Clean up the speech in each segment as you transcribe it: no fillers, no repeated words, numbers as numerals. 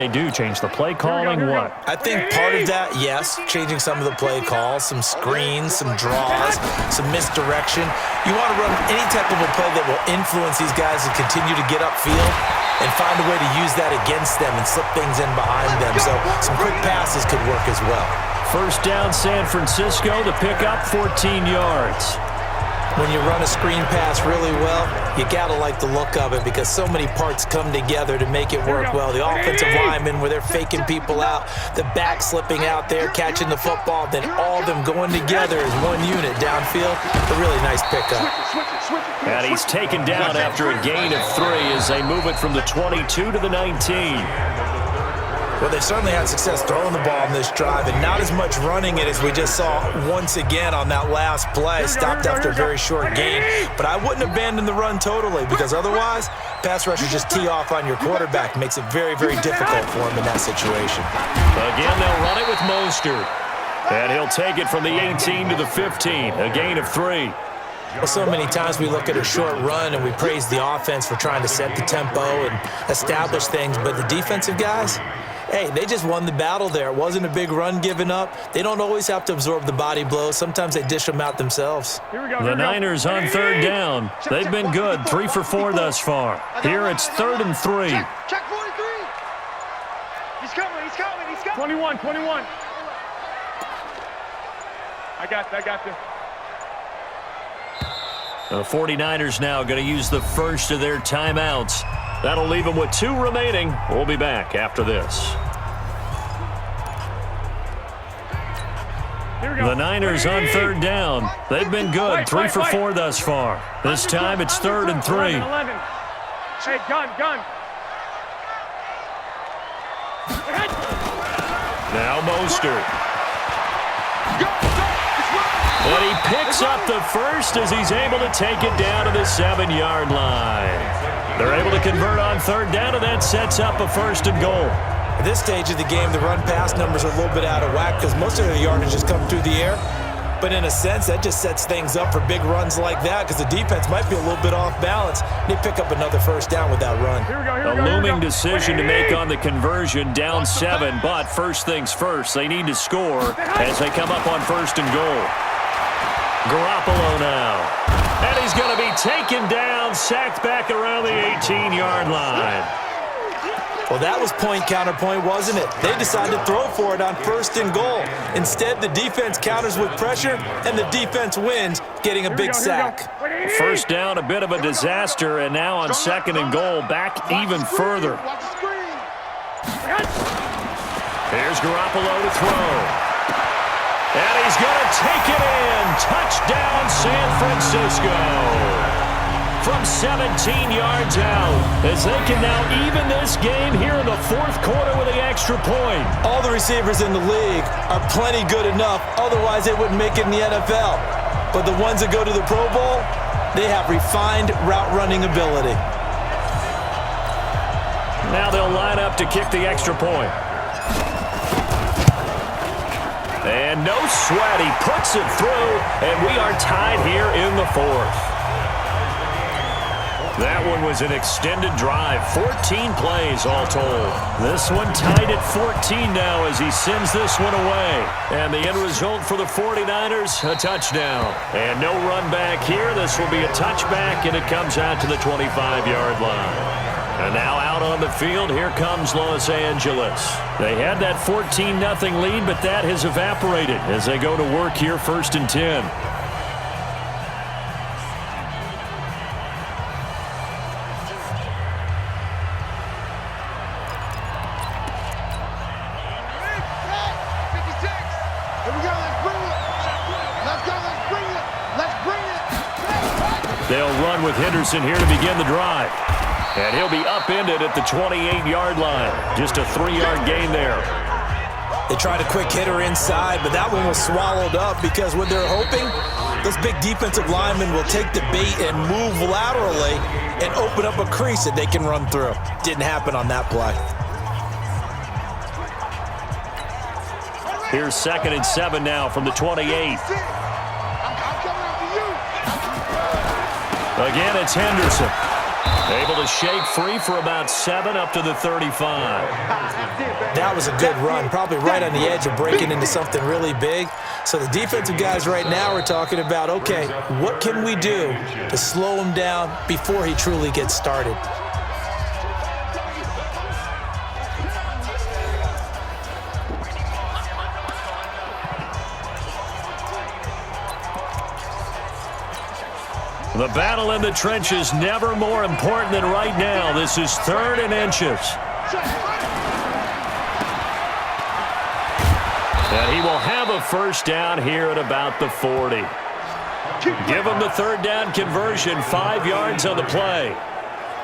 They do change the play calling, what? I think part of that, yes, changing some of the play calls, some screens, some draws, some misdirection. You want to run any type of a play that will influence these guys to continue to get upfield and find a way to use that against them and slip things in behind them. So some quick passes could work as well. First down, San Francisco. The pickup, 14 yards. When you run a screen pass really well, you got to like the look of it because so many parts come together to make it work well. The offensive linemen, where they're faking people out, the back slipping out there, catching the football, then all of them going together as one unit downfield. A really nice pickup. And he's taken down after a gain of 3 as they move it from the 22 to the 19. Well, they certainly had success throwing the ball in this drive, and not as much running it as we just saw once again on that last play. Stopped after a very short gain. But I wouldn't abandon the run totally because otherwise, pass rushers just tee off on your quarterback. Makes it very, very difficult for him in that situation. Again, they'll run it with Mostert. And he'll take it from the 18 to the 15, a gain of 3. Well, so many times we look at a short run and we praise the offense for trying to set the tempo and establish things, but the defensive guys, hey, they just won the battle there. It wasn't a big run given up. They don't always have to absorb the body blows. Sometimes they dish them out themselves. The Niners on third down. They've been good, 3 for 4 thus far. Here it's 3rd and 3. Check 43. He's coming. 21. I got this. The 49ers now going to use the first of their timeouts. That'll leave them with 2 remaining. We'll be back after this. The Niners on third down. They've been good, 3 for 4 thus far. This time it's 3rd and 3. 11. Hey, gun. Now Mostert. And he picks up the first as he's able to take it down to the 7-yard line. They're able to convert on third down, and that sets up a 1st and goal. At this stage of the game, the run-pass numbers are a little bit out of whack because most of their yardage has come through the air. But in a sense, that just sets things up for big runs like that because the defense might be a little bit off balance. They pick up another 1st down with that run. A looming decision to make on the conversion, down 7. But first things first, they need to score as they come up on 1st and goal. Garoppolo now. And he's going to be taken down, sacked back around the 18-yard line. Well, that was point counterpoint, wasn't it? They decided to throw for it on 1st and goal. Instead, the defense counters with pressure, and the defense wins, getting a big sack. First down, a bit of a disaster, and now on 2nd and goal, back even further. Here's Garoppolo to throw. And he's going to take it in. Touchdown, San Francisco. From 17 yards out, as they can now even this game here in the 4th quarter with the extra point. All the receivers in the league are plenty good enough. Otherwise, they wouldn't make it in the NFL. But the ones that go to the Pro Bowl, they have refined route running ability. Now they'll line up to kick the extra point. And no sweat, he puts it through, and we are tied here in the 4th. That one was an extended drive, 14 plays all told. This one tied at 14 now as he sends this one away. And the end result for the 49ers, a touchdown. And no run back here. This will be a touchback, and it comes out to the 25-yard line. And now out on the field, here comes Los Angeles. They had that 14-0 lead, but that has evaporated as they go to work here 1st and 10. They'll run with Henderson here to begin the drive. And he'll be upended at the 28-yard line. Just a 3-yard gain there. They tried a quick hitter inside, but that one was swallowed up because what they're hoping, those big defensive linemen will take the bait and move laterally and open up a crease that they can run through. Didn't happen on that play. Here's 2nd and 7 now from the 28. Again, it's Henderson. Able to shake free for about 7 up to the 35. That was a good run, probably right on the edge of breaking into something really big. So the defensive guys right now are talking about, okay, what can we do to slow him down before he truly gets started? The battle in the trenches never more important than right now. This is 3rd and inches. And he will have a first down here at about the 40. Give him the 3rd down conversion, 5 yards on the play.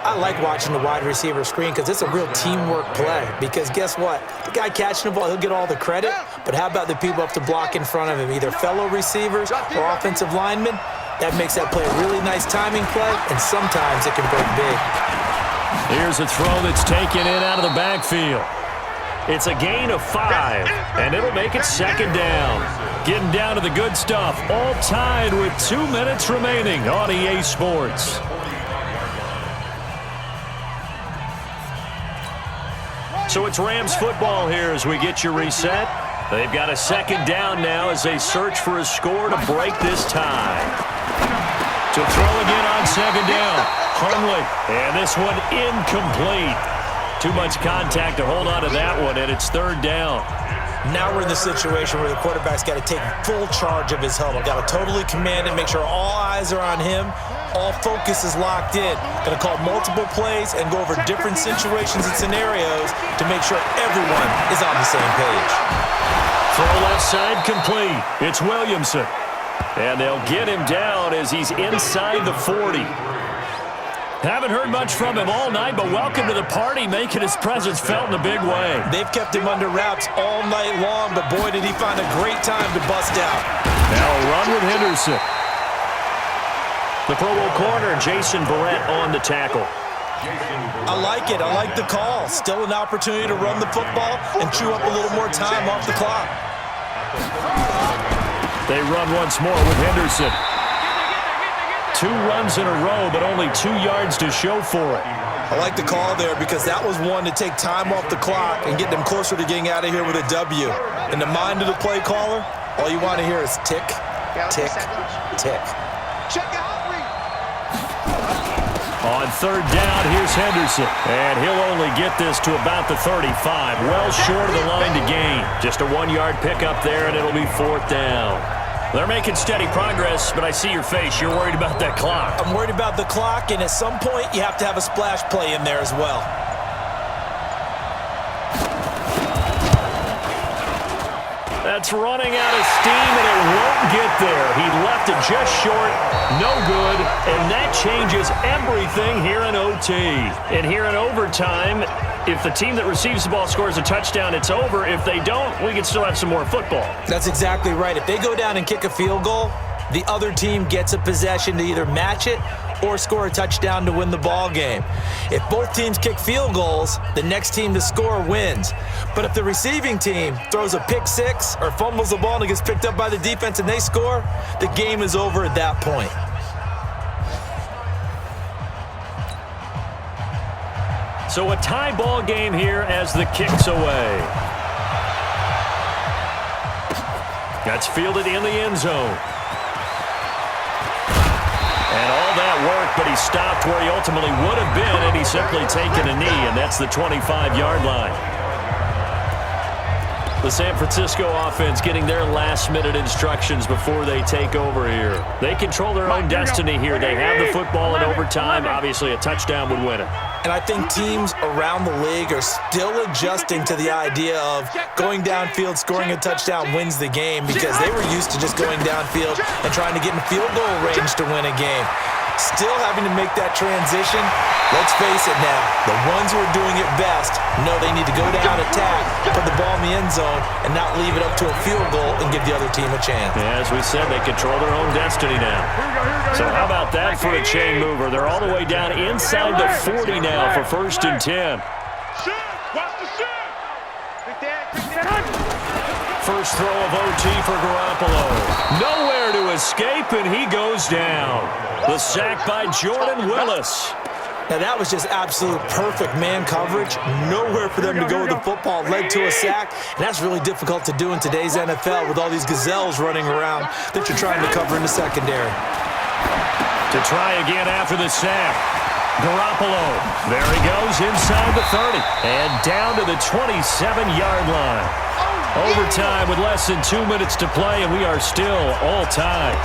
I like watching the wide receiver screen because it's a real teamwork play. Because guess what? The guy catching the ball, he'll get all the credit. But how about the people up to block in front of him, either fellow receivers or offensive linemen? That makes that play a really nice timing play, and sometimes it can break big. Here's a throw that's taken in out of the backfield. It's a gain of 5, and it'll make it 2nd down. Getting down to the good stuff, all tied with 2 minutes remaining on EA Sports. So it's Rams football here as we get you reset. They've got a 2nd down now as they search for a score to break this tie. To throw again on 2nd down. Hundley. And this one incomplete. Too much contact to hold on to that one, and it's 3rd down. Now we're in the situation where the quarterback's got to take full charge of his helmet. Got to totally command it, make sure all eyes are on him. All focus is locked in. Going to call multiple plays and go over different situations and scenarios to make sure everyone is on the same page. Throw left side complete. It's Williamson. And they'll get him down as he's inside the 40. Haven't heard much from him all night, but welcome to the party, making his presence felt in a big way. They've kept him under wraps all night long, but boy, did he find a great time to bust out. Now a run with Henderson. The Pro Bowl corner, Jason Barrett, on the tackle. I like it. I like the call. Still an opportunity to run the football and chew up a little more time off the clock. They run once more with Henderson. 2 runs in a row, but only 2 yards to show for it. I like the call there because that was one to take time off the clock and get them closer to getting out of here with a W. In the mind of the play caller, all you want to hear is tick, tick, tick. On 3rd down, here's Henderson. And he'll only get this to about the 35. Well short of the line to gain. Just a 1-yard pickup there, and it'll be 4th down. They're making steady progress, but I see your face. You're worried about that clock. I'm worried about the clock, and at some point, you have to have a splash play in there as well. That's running out of steam, and it won't get there. He left it just short, no good, and that changes everything here in OT. And here in overtime, if the team that receives the ball scores a touchdown, it's over. If they don't, we can still have some more football. That's exactly right. If they go down and kick a field goal, the other team gets a possession to either match it or score a touchdown to win the ball game. If both teams kick field goals, the next team to score wins. But if the receiving team throws a pick six or fumbles the ball and it gets picked up by the defense and they score, the game is over at that point. So a tie ball game here as the kick's away. That's fielded in the end zone. And all that work, but he stopped where he ultimately would have been, and he's simply taken a knee, and that's the 25-yard line. The San Francisco offense getting their last-minute instructions before they take over here. They control their own destiny here. They have the football in overtime. Obviously, a touchdown would win it. And I think teams around the league are still adjusting to the idea of going downfield, scoring a touchdown wins the game, because they were used to just going downfield and trying to get in field goal range to win a game. Still having to make that transition. Let's face it now, the ones who are doing it best know they need to go down, attack, put the ball in the end zone, and not leave it up to a field goal and give the other team a chance. Yeah, as we said, they control their own destiny now. So how about that for a chain mover? They're all the way down inside the 40 now for 1st and 10. First throw of OT for Garoppolo. Nowhere to escape, and he goes down. The sack by Jordan Willis. Now, that was just absolute perfect man coverage. Nowhere for them to go with the football. Led to a sack, and that's really difficult to do in today's NFL with all these gazelles running around that you're trying to cover in the secondary. To try again after the sack. Garoppolo. There he goes inside the 30 and down to the 27-yard line. Overtime with less than 2 minutes to play, and we are still all tied.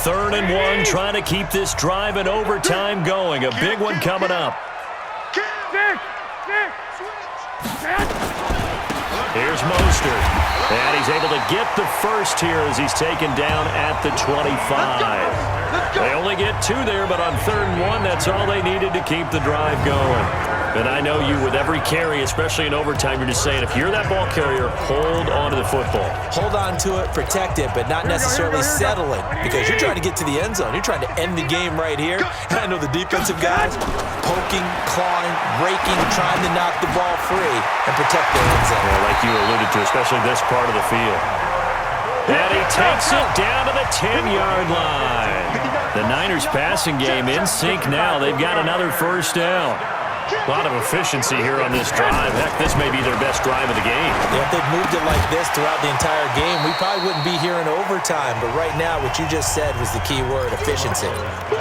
Third and 1, trying to keep this drive in overtime going. A big one coming up. Here's Mostert. And he's able to get the first here as he's taken down at the 25. They only get 2 there, but on 3rd and 1, that's all they needed to keep the drive going. And I know you, with every carry, especially in overtime, you're just saying, if you're that ball carrier, hold on to the football. Hold on to it, protect it, but not necessarily settle it, because you're trying to get to the end zone. You're trying to end the game right here. And I know the defensive guys poking, clawing, raking, trying to knock the ball free and protect their end zone. Well, like you alluded to, especially this part of the field. And he takes it down to the 10-yard line. The Niners passing game in sync now. They've got another first down. A lot of efficiency here on this drive. Heck, this may be their best drive of the game. Yeah, if they'd moved it like this throughout the entire game, we probably wouldn't be here in overtime. But right now, what you just said was the key word, efficiency.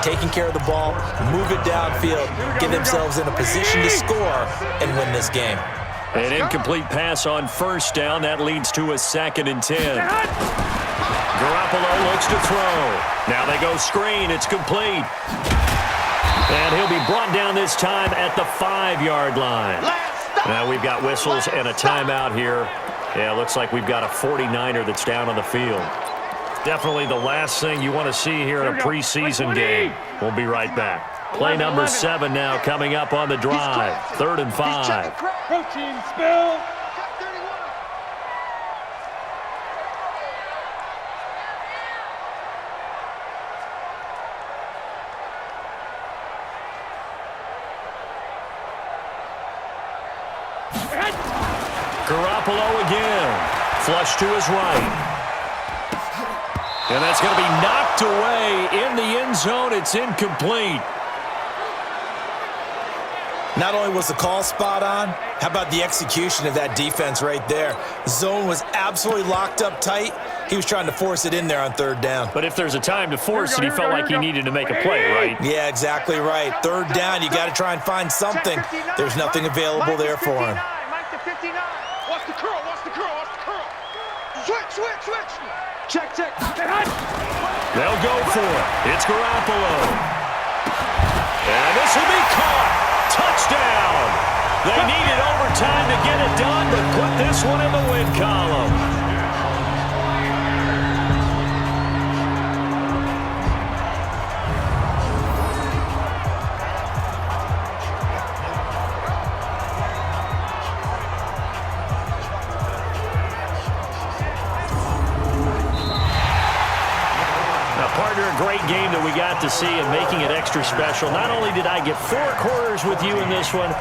Taking care of the ball, move it downfield, get themselves in a position to score, and win this game. An incomplete pass on first down. That leads to a 2nd and 10. Garoppolo looks to throw. Now they go screen. It's complete. And he'll be brought down this time at the 5-yard line. Now we've got whistles and a timeout here. Yeah, looks like we've got a 49er that's down on the field. Definitely the last thing you want to see here in a preseason game. We'll be right back. Play number 7 now coming up on the drive. 3rd and 5. Protein spill. Garoppolo again. Flush to his right. And that's going to be knocked away in the end zone. It's incomplete. Not only was the call spot on, how about the execution of that defense right there? Zone was absolutely locked up tight. He was trying to force it in there on 3rd down. But if there's a time to force it, he felt like he needed to make a play, right? Yeah, exactly right. 3rd down, you got to try and find something. There's nothing available there for him. Mike to 59. Watch the curl, watch the curl, watch the curl. Switch. Check. They'll go for it. It's Garoppolo. And this will be caught. Touchdown. They needed overtime to get it done, but put this one in the win column. Partner, a great game that we got to see and making it extra special. Not only did I get 4 quarters with you in this one,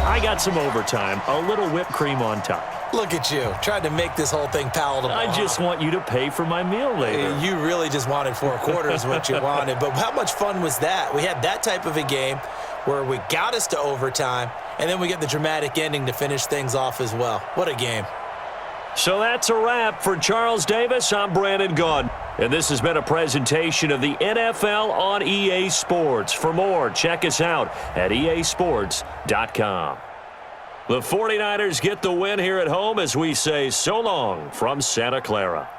I got some overtime, a little whipped cream on top. Look at you, trying to make this whole thing palatable. I just want you to pay for my meal later. You really just wanted 4 quarters what you wanted, but how much fun was that? We had that type of a game where we got us to overtime, and then we get the dramatic ending to finish things off as well. What a game. So that's a wrap. For Charles Davis, I'm Brandon Gaudin. And this has been a presentation of the NFL on EA Sports. For more, check us out at easports.com. The 49ers get the win here at home as we say so long from Santa Clara.